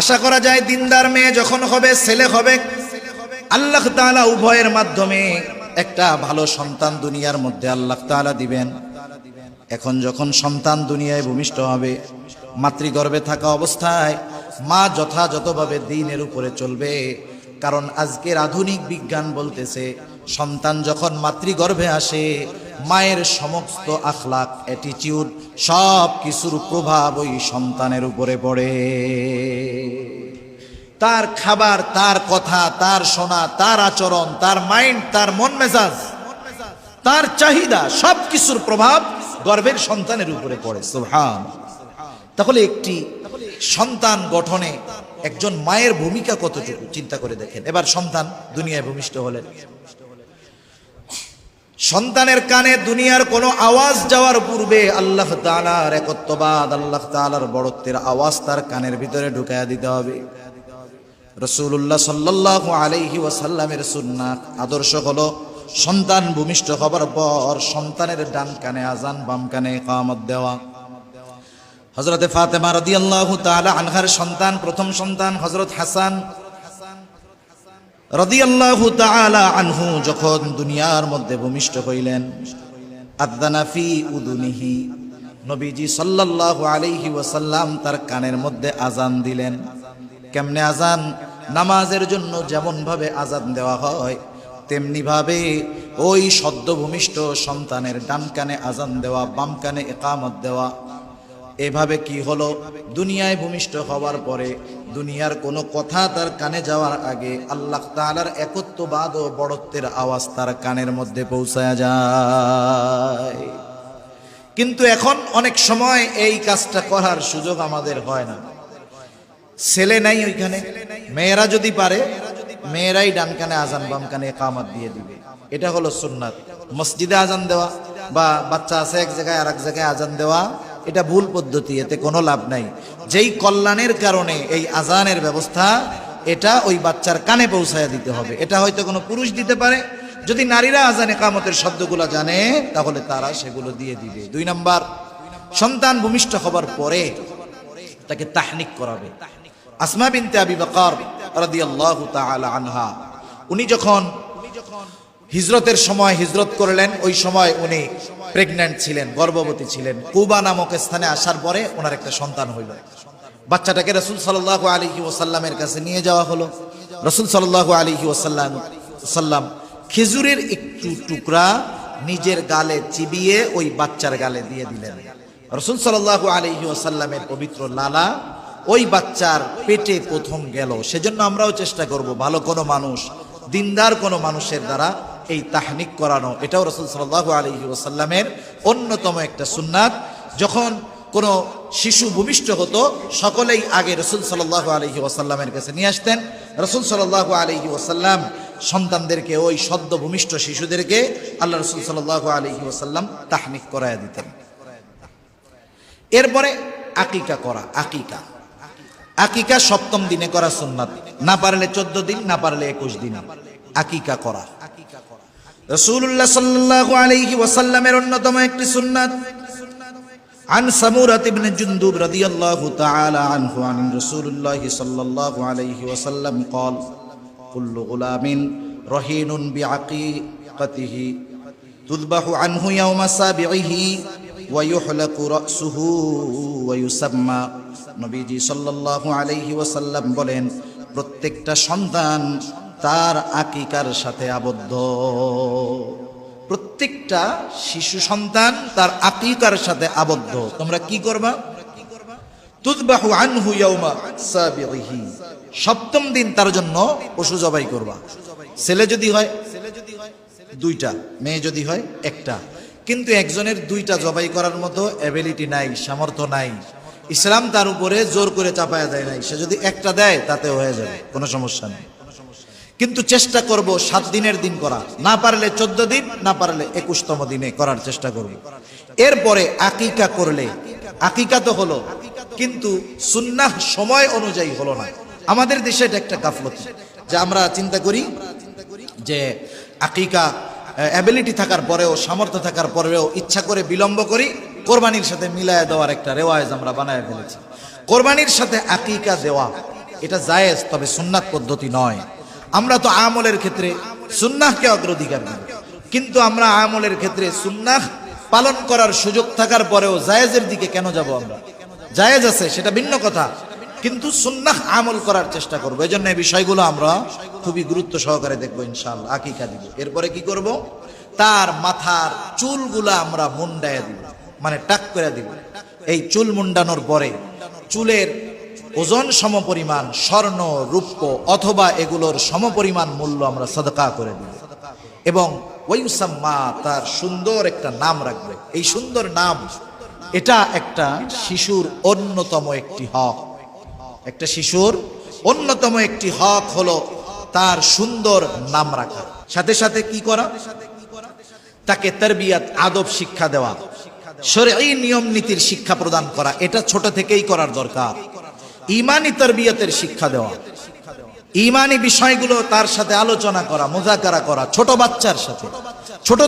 আশা করা যায় দিনদার মেয়ে যখন হবে, ছেলে হবে, আল্লাহ তাআলা উভয়ের মাধ্যমে একটা ভালো সন্তান দুনিয়ার মধ্যে আল্লাহ তাআলা দিবেন। এখন যখন সন্তান দুনিয়ায় ভূমিষ্ঠ হবে, মাতৃগর্ভে থাকা অবস্থায় মা যথাযথভাবে দ্বীনের উপরে চলবে। কারণ আজকের আধুনিক বিজ্ঞান বলতেছে, সন্তান যখন মাতৃগর্ভে আসে, মায়ের সমস্ত আখলাক, অ্যাটিটিউড, সব কিছুর প্রভাব ওই সন্তানের উপরে পড়ে। তার খাবার, তার কথা, তার শোনা, তার আচরণ, তার মাইন্ড, তার মন মেজাজ, তার চাহিদা, সব কিছুর প্রভাব গর্ভের সন্তানের উপরে পড়ে। সুবহান। তাহলে একটি সন্তান গঠনে একজন মায়ের ভূমিকা কতটুকু চিন্তা করে দেখেন। এবার সন্তান দুনিয়ায় ভূমিষ্ঠ হলেন, সন্তানের কানে দুনিয়ার কোনো আওয়াজ যাওয়ার পূর্বে আল্লাহ তাআলার একত্ববাদ, আল্লাহ তাআলার বড়ত্বের আওয়াজ তার কানের ভিতরে ঢুকায়া দিতে হবে। রাসূলুল্লাহ সাল্লাল্লাহু আলাইহি ওয়াসাল্লামের সুন্নাত আদর্শ হলো, সন্তান ভূমিষ্ঠ হবার পর সন্তানের ডান কানে আজান, বাম কানে ইকামত দেওয়া। হযরতে ফাতেমা রাদিয়াল্লাহু তাআলা আনহার সন্তান, প্রথম সন্তান হযরত হাসান রাদিয়াল্লাহু তাআলা আনহু যখন দুনিয়ার মধ্যে ভূমিষ্ঠ হইলেন, আযানা ফি উদুনিহি, নবীজি সাল্লাল্লাহু আলাইহি ওয়াসাল্লাম তার কানের মধ্যে আজান দিলেন। কেমনে আজান? নামাজের জন্য যেমন ভাবে আজান দেওয়া হয়, তেমনি ভাবে ওই সদ্য ভূমিষ্ঠ সন্তানের ডান কানে আজান দেওয়া, বাম কানে ইকামত দেওয়া। এভাবে কি হলো, দুনিয়ায় ভূমিষ্ঠ হওয়ার পরে দুনিয়ার কোনো কথা তার কানে যাওয়ার আগে আল্লাহ তাআলার একত্ববাদ ও বড়ত্বের আওয়াজ তার কানের মধ্যে পৌঁছায়া যায়। কিন্তু এখন অনেক সময় এই কাজটা করার সুযোগ আমাদের হয় না। ছেলে নাই ওইখানে, মেয়েরা যদি পারে, মেয়েরাই ডান কানে আজান, বাম কানে ইকামত দিয়ে দিবে। এটা হলো সুন্নাত। মসজিদে আজান দেওয়া বা বাচ্চা আছে এক জায়গায় আর এক জায়গায় আজান দেওয়া, এটা ভুল পদ্ধতি, এতে কোনো লাভ নাই। যেই কল্যাণের কারণে এই আজানের ব্যবস্থা, এটা ওই বাচ্চার কানে পৌঁছায় দিতে হবে। এটা হয়তো কোনো পুরুষ দিতে পারে, যদি নারীরা আজান ইকামতের শব্দগুলো জানে তাহলে তারা সেগুলো দিয়ে দিবে। 2 নাম্বার, সন্তান ভূমিষ্ঠ হবার পরে তাকে তাহনিক করাবে। আসমা বিনতে আবি বকর রাদিয়াল্লাহু তাআলা আনহা, উনি যখন হিজরতের সময় হিজরত করলেন, ওই সময় উনি প্রেগন্যান্ট ছিলেন, গর্ভবতী ছিলেন। কুবা নামক স্থানে আসার পরে ওনার একটা সন্তান হইল। বাচ্চাটাকে রাসূল সাল্লাল্লাহু আলাইহি ওয়াসাল্লামের কাছে নিয়ে যাওয়া হলো। রাসূল সাল্লাল্লাহু আলাইহি ওয়াসাল্লাম খেজুরের একটু টুকরা নিজের গালে চিবিয়ে ওই বাচ্চার গালে দিয়ে দিলেন। রাসূল সাল্লাল্লাহু আলাইহি ওয়াসাল্লামের পবিত্র লালা ওই বাচ্চার পেটে প্রথম গেল। সেজন্য আমরাও চেষ্টা করব ভালো কোনো মানুষ, দিনদার কোনো মানুষের দ্বারা এই তাহনিক করানো। এটাও রাসূল সাল্লাল্লাহু আলাইহি ওয়াসাল্লামের অন্যতম একটা সুন্নাত। যখন কোনো শিশু ভূমিষ্ঠ হতো, সকলেই আগে রাসূল সাল্লাল্লাহু আলাইহি ওয়াসাল্লামের কাছে নিয়ে আসতেন। রাসূল সাল্লাল্লাহু আলাইহি ওয়াসাল্লাম সন্তানদেরকে, ওই সদ্য ভূমিষ্ঠ শিশুদেরকে আল্লাহ রাসূল সাল্লাল্লাহু আলাইহি ওয়াসাল্লাম তাহনিক করায়া দিতেন। এরপরে আকিকা করা। আকিকা 7ম দিনে করা সুন্নাত, না পারলে 14 দিন, না পারলে 21 দিন আকিকা করা। রাসূলুল্লাহ সাল্লাল্লাহু আলাইহি ওয়াসাল্লামের অন্যতম একটি সুন্নাত। আন সামুরা ইবনে জুনদুব রাদিয়াল্লাহু তাআলা আনহু আন রাসূলুল্লাহ সাল্লাল্লাহু আলাইহি ওয়াসাল্লাম قال কুল্লু গুলামিন রহিনুন বিআকিকাতিহি তুযবাহু আনহু ইয়াওমা সাবিহি ওয়া ইউহলাকু রাসুহু ওয়া ইউসাম্মা। নবীজি সাল্লাল্লাহু আলাইহি ওয়াসাল্লাম বলেন, প্রত্যেকটা সন্তান তার আকিকার সাথে আবদ্ধ। প্রত্যেকটা শিশু সন্তান তার আকিকার সাথে আবদ্ধ। তোমরা কি করবা? তুযবাহু আনহু ইয়াওমা সাবিহি, 7ম দিন তার জন্য পশু জবাই করবা। ছেলে যদি হয় 2টা, মেয়ে যদি হয় 1টা। কিন্তু একজনের 2টা জবাই করার মতো অ্যাবিলিটি নাই, সামর্থ্য নাই। ইসলাম তার উপরে জোর করে চাপায়া দেয় নাই। সে যদি 1টা দেয় তাতে হয়ে যাবে, কোনো সমস্যা নেই। কিন্তু চেষ্টা করব 7 দিনের দিন করা, না পারলে 14 দিন, না পারলে 21তম দিনে করার চেষ্টা করব। এরপরে আকিকা করলে, আকিকা তো হলো, কিন্তু সুন্নাহ সময় অনুযায়ী হলো না। আমাদের দেশে এটা একটা গাফলতি, যে আমরা চিন্তা করি যে আকিকা অ্যাবিলিটি থাকার পরেও, সামর্থ্য থাকার পরেও ইচ্ছা করে বিলম্ব করি, কোরবানির সাথে মিলায়া দেওয়ার একটা রেওয়াজ আমরা বানায় ফেলেছি। কোরবানির সাথে আকিকা দেওয়া এটা জায়েজ, তবে সুন্নাত পদ্ধতি নয়। আমরা তো আমলের ক্ষেত্রে সুন্নাহকে অগ্রাধিকার দিই, কিন্তু আমরা আমলের ক্ষেত্রে সুন্নাহ পালন করার সুযোগ থাকার পরেও জায়েজের দিকে কেন যাব? আমরা জায়েজ আছে সেটা ভিন্ন কথা, কিন্তু সুন্নাহ আমল করার চেষ্টা করবো। এই জন্য এই বিষয়গুলো আমরা খুবই গুরুত্ব সহকারে দেখবো ইনশাআল্লাহ। আকিকা দিব, এরপরে কি করব? তার মাথার চুলগুলা আমরা মুন্ডায় দিব, মানে টাক করে দিব। এই চুল মুন্ডানোর পরে চুলের ওজন সমপরিমাণ স্বর্ণ রূপ্য অথবা এগুলোর সমপরিমাণ মূল্য আমরা সাদকা করে দিব, এবং ওয়ায়ুসাম্মা, তার সুন্দর একটা নাম রাখবে। এই সুন্দর নাম, এটা একটা শিশুর অন্যতম একটি হক। একটা শিশুর অন্যতম একটি হক হলো তার সুন্দর নাম রাখা। সাথে সাথে কি করা? তাকে তারবিয়াত, আদব শিক্ষা দেওয়া, শরঈ নিয়ম নীতির শিক্ষা প্রদান করা, এটা ছোট থেকেই করার দরকার। ঈমানি তারবিয়াতের শিক্ষা দেওয়া, ঈমানি বিষয়গুলো তার সাথে আলোচনা করা, মুযাকারা করা, ছোট বাচ্চার সাথে। ছোট